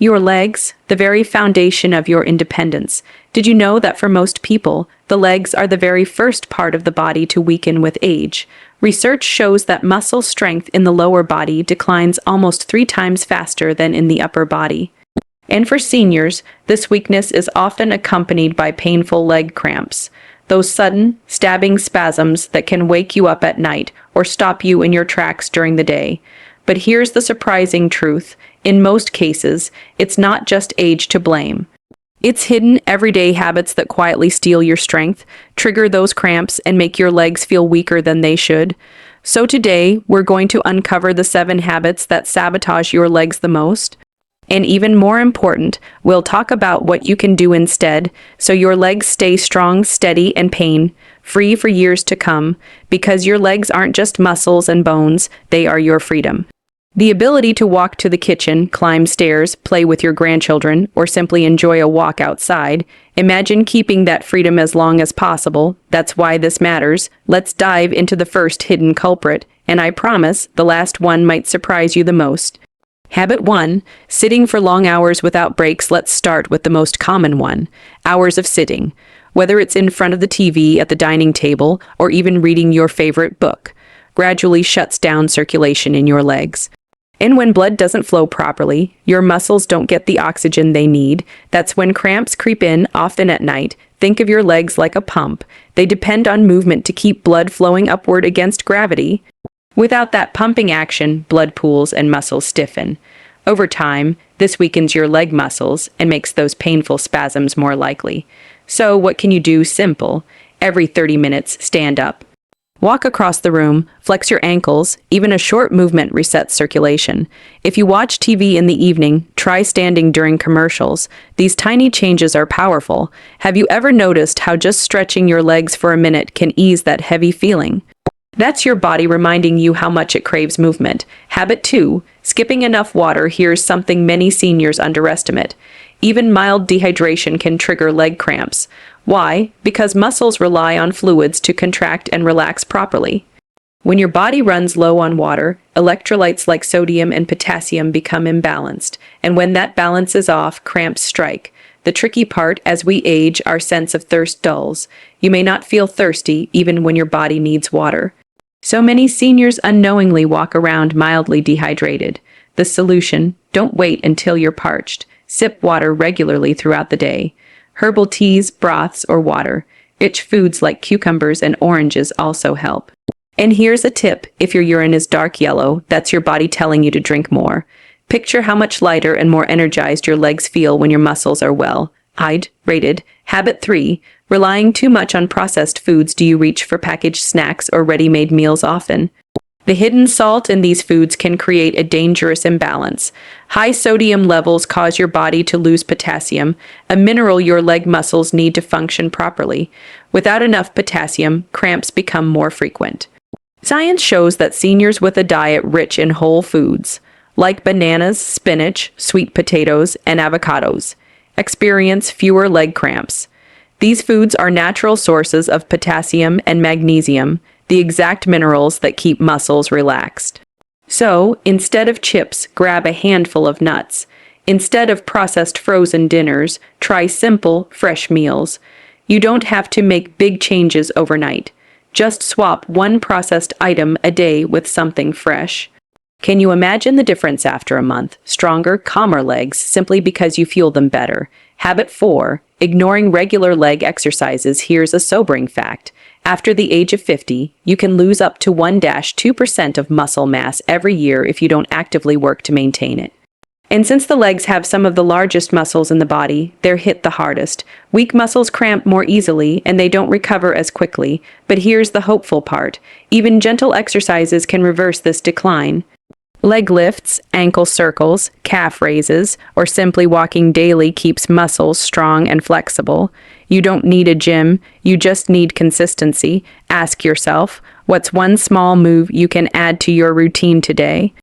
Your legs, the very foundation of your independence. Did you know that for most people, the legs are the very first part of the body to weaken with age? Research shows that muscle strength in the lower body declines almost 3 times faster than in the upper body. And for seniors, this weakness is often accompanied by painful leg cramps. Those sudden, stabbing spasms that can wake you up at night or stop you in your tracks during the day. But here's the surprising truth. In most cases, it's not just age to blame. It's hidden, everyday habits that quietly steal your strength, trigger those cramps, and make your legs feel weaker than they should. So today, we're going to uncover the 7 habits that sabotage your legs the most. And even more important, we'll talk about what you can do instead so your legs stay strong, steady, and pain-free for years to come, because your legs aren't just muscles and bones, they are your freedom. The ability to walk to the kitchen, climb stairs, play with your grandchildren, or simply enjoy a walk outside. Imagine keeping that freedom as long as possible. That's why this matters. Let's dive into the first hidden culprit, and I promise the last one might surprise you the most. Habit 1. Sitting for long hours without breaks. Let's start with the most common one. Hours of sitting. Whether it's in front of the TV, at the dining table, or even reading your favorite book, gradually shuts down circulation in your legs. And when blood doesn't flow properly, your muscles don't get the oxygen they need. That's when cramps creep in, often at night. Think of your legs like a pump. They depend on movement to keep blood flowing upward against gravity. Without that pumping action, blood pools and muscles stiffen. Over time, this weakens your leg muscles and makes those painful spasms more likely. So what can you do? Simple. Every 30 minutes, stand up. Walk across the room, flex your ankles, even a short movement resets circulation. If you watch TV in the evening, try standing during commercials. These tiny changes are powerful. Have you ever noticed how just stretching your legs for a minute can ease that heavy feeling? That's your body reminding you how much it craves movement. Habit 2. Skipping enough water. Here's something many seniors underestimate. Even mild dehydration can trigger leg cramps. Why? Because muscles rely on fluids to contract and relax properly. When your body runs low on water, electrolytes like sodium and potassium become imbalanced, and when that balance is off, cramps strike. The tricky part, as we age, our sense of thirst dulls. You may not feel thirsty even when your body needs water. So many seniors unknowingly walk around mildly dehydrated. The solution: don't wait until you're parched. Sip water regularly throughout the day. Herbal teas, broths, or water. Rich foods like cucumbers and oranges also help. And here's a tip: if your urine is dark yellow, that's your body telling you to drink more. Picture how much lighter and more energized your legs feel when your muscles are well hydrated. Habit 3. Relying too much on processed foods. Do you reach for packaged snacks or ready-made meals often? The hidden salt in these foods can create a dangerous imbalance. High sodium levels cause your body to lose potassium, a mineral your leg muscles need to function properly. Without enough potassium, cramps become more frequent. Science shows that seniors with a diet rich in whole foods, like bananas, spinach, sweet potatoes, and avocados, experience fewer leg cramps. These foods are natural sources of potassium and magnesium, the exact minerals that keep muscles relaxed. So, instead of chips, grab a handful of nuts. Instead of processed frozen dinners, try simple, fresh meals. You don't have to make big changes overnight. Just swap one processed item a day with something fresh. Can you imagine the difference after a month? Stronger, calmer legs simply because you fuel them better. Habit 4. Ignoring regular leg exercises. Here's a sobering fact. After the age of 50, you can lose up to 1-2% of muscle mass every year if you don't actively work to maintain it. And since the legs have some of the largest muscles in the body, they're hit the hardest. Weak muscles cramp more easily, and they don't recover as quickly. But here's the hopeful part. Even gentle exercises can reverse this decline. Leg lifts, ankle circles, calf raises, or simply walking daily keeps muscles strong and flexible. You don't need a gym, you just need consistency. Ask yourself, what's one small move you can add to your routine today?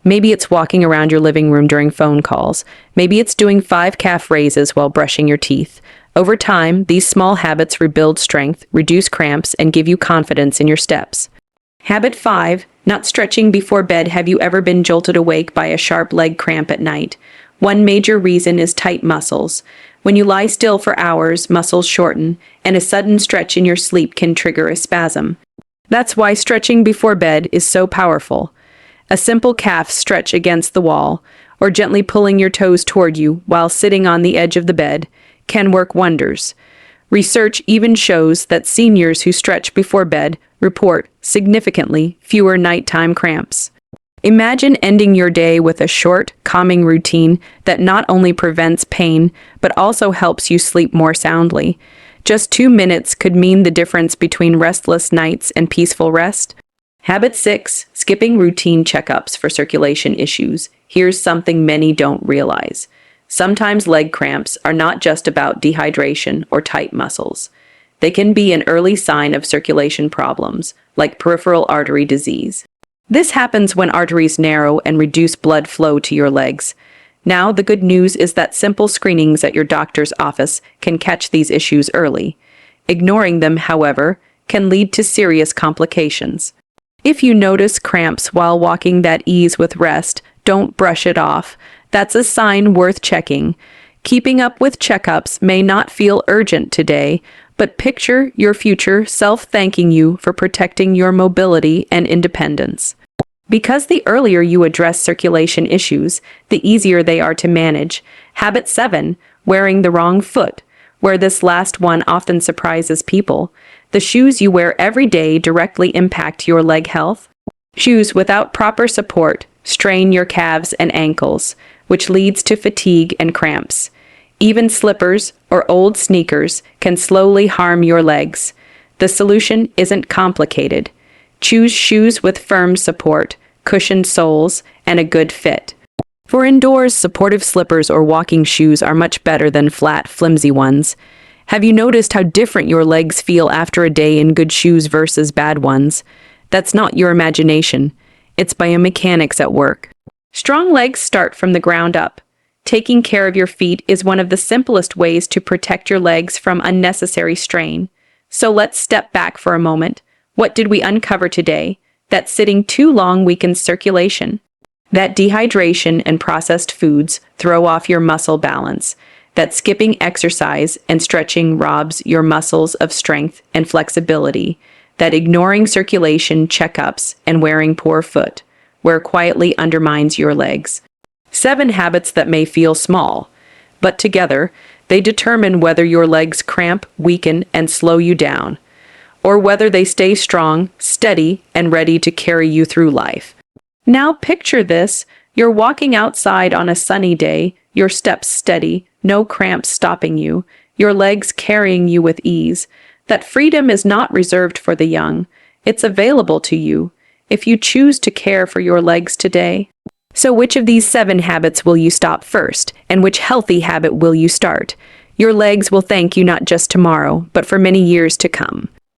Maybe it's walking around your living room during phone calls. Maybe it's doing 5 calf raises while brushing your teeth. Over time, these small habits rebuild strength, reduce cramps, and give you confidence in your steps. Habit 5. Not stretching before bed. Have you ever been jolted awake by a sharp leg cramp at night? One major reason is tight muscles. When you lie still for hours, muscles shorten, and a sudden stretch in your sleep can trigger a spasm. That's why stretching before bed is so powerful. A simple calf stretch against the wall, or gently pulling your toes toward you while sitting on the edge of the bed, can work wonders. Research even shows that seniors who stretch before bed report significantly fewer nighttime cramps. Imagine ending your day with a short, calming routine that not only prevents pain, but also helps you sleep more soundly. Just 2 minutes could mean the difference between restless nights and peaceful rest. Habit 6. Skipping routine checkups for circulation issues. Here's something many don't realize. Sometimes leg cramps are not just about dehydration or tight muscles. They can be an early sign of circulation problems, like peripheral artery disease. This happens when arteries narrow and reduce blood flow to your legs. Now, the good news is that simple screenings at your doctor's office can catch these issues early. Ignoring them, however, can lead to serious complications. If you notice cramps while walking that ease with rest, don't brush it off. That's a sign worth checking. Keeping up with checkups may not feel urgent today, but picture your future self thanking you for protecting your mobility and independence. Because the earlier you address circulation issues, the easier they are to manage. Habit 7. Wearing the wrong foot. Where this last one often surprises people. The shoes you wear every day directly impact your leg health. Shoes without proper support strain your calves and ankles, which leads to fatigue and cramps. Even slippers or old sneakers can slowly harm your legs. The solution isn't complicated. Choose shoes with firm support, cushioned soles, and a good fit. For indoors, supportive slippers or walking shoes are much better than flat, flimsy ones. Have you noticed how different your legs feel after a day in good shoes versus bad ones? That's not your imagination. It's biomechanics at work. Strong legs start from the ground up. Taking care of your feet is one of the simplest ways to protect your legs from unnecessary strain. So let's step back for a moment. What did we uncover today? That sitting too long weakens circulation. That dehydration and processed foods throw off your muscle balance. That skipping exercise and stretching robs your muscles of strength and flexibility. That ignoring circulation checkups and wearing poor footwear quietly undermines your legs. 7 habits that may feel small, but together, they determine whether your legs cramp, weaken, and slow you down, or whether they stay strong, steady, and ready to carry you through life. Now picture this. You're walking outside on a sunny day, your steps steady, no cramps stopping you, your legs carrying you with ease. That freedom is not reserved for the young. It's available to you, if you choose to care for your legs today. So which of these 7 habits will you stop first, and which healthy habit will you start? Your legs will thank you not just tomorrow, but for many years to come.